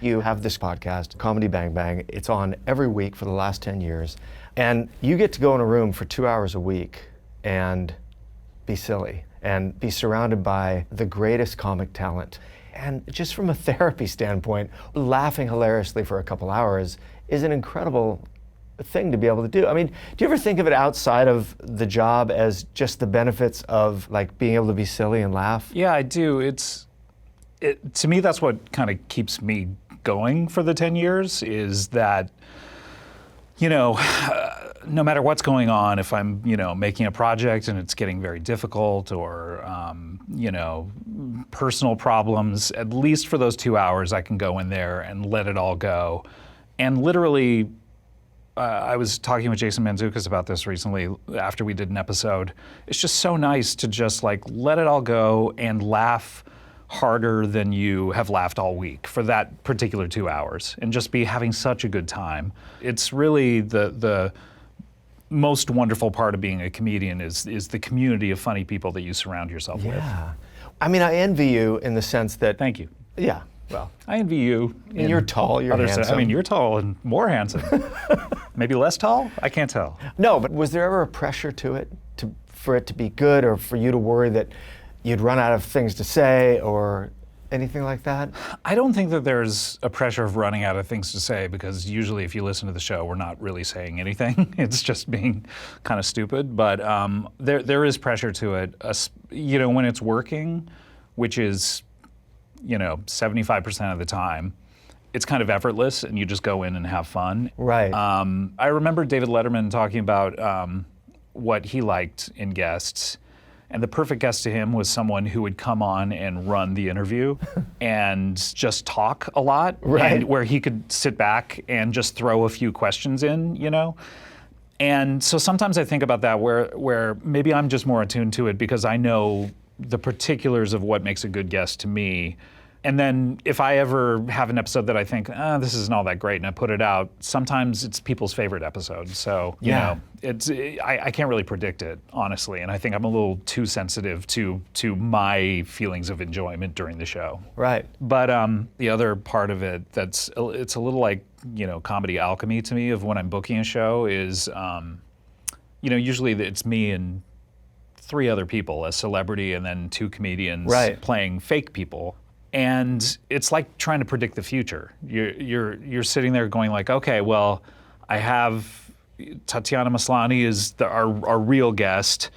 You have this podcast, Comedy Bang Bang. It's on every week for the last 10 years. And you get to go in a room for 2 hours a week and be silly and be surrounded by the greatest comic talent. And just from a therapy standpoint, laughing hilariously for a couple hours is an incredible thing to be able to do. I mean, do you ever think of it outside of the job as just the benefits of like being able to be silly and laugh? Yeah, I do. To me, that's what kind of keeps me going for the 10 years is that, no matter what's going on, if I'm, making a project and it's getting very difficult or, personal problems, at least for those 2 hours, I can go in there and let it all go. And literally, I was talking with Jason Mantzoukas about this recently after we did an episode. It's just so nice to just like let it all go and laugh harder than you have laughed all week for that particular 2 hours and just be having such a good time. It's really the most wonderful part of being a comedian is the community of funny people that you surround yourself with. Yeah. I mean, I envy you in the sense that... Thank you. Yeah, well. I envy you. And you're tall, you're handsome. I mean, you're tall and more handsome. Maybe less tall? I can't tell. No, but was there ever a pressure to it, for it to be good, or for you to worry that you'd run out of things to say or anything like that? I don't think that there's a pressure of running out of things to say because usually if you listen to the show, we're not really saying anything. It's just being kind of stupid. But there is pressure to it, when it's working, which is, 75% of the time. It's kind of effortless and you just go in and have fun. Right. I remember David Letterman talking about what he liked in guests. And the perfect guest to him was someone who would come on and run the interview and just talk a lot, right. And where he could sit back and just throw a few questions in, And so sometimes I think about that where maybe I'm just more attuned to it because I know the particulars of what makes a good guest to me. And then if I ever have an episode that I think, this isn't all that great, and I put it out, sometimes it's people's favorite episode. So, I can't really predict it, honestly. And I think I'm a little too sensitive to my feelings of enjoyment during the show. Right. But the other part of it it's a little like, comedy alchemy to me of when I'm booking a show is, usually it's me and 3 other people, a celebrity and then 2 comedians playing fake people. And it's like trying to predict the future. You're sitting there going like, okay, well, I have Tatiana Maslany is our real guest.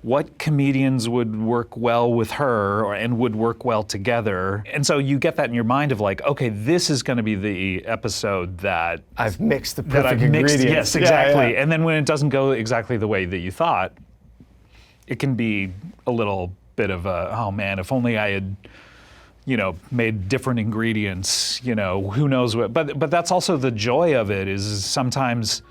What comedians would work well with her and would work well together? And so you get that in your mind of like, okay, this is going to be the episode that I've mixed the perfect ingredients. Yes, exactly. Yeah. And then when it doesn't go exactly the way that you thought, it can be a little bit of a, oh man, if only I had made different ingredients, who knows what. But that's also the joy of it is sometimes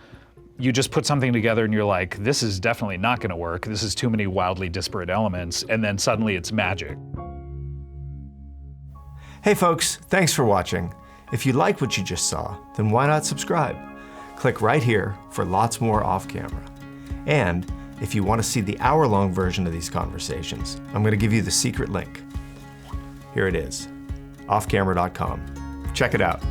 you just put something together and you're like, this is definitely not going to work. This is too many wildly disparate elements. And then suddenly it's magic. Hey folks, thanks for watching. If you like what you just saw, then why not subscribe? Click right here for lots more off camera. And if you want to see the hour-long version of these conversations, I'm going to give you the secret link. Here it is, offcamera.com. Check it out.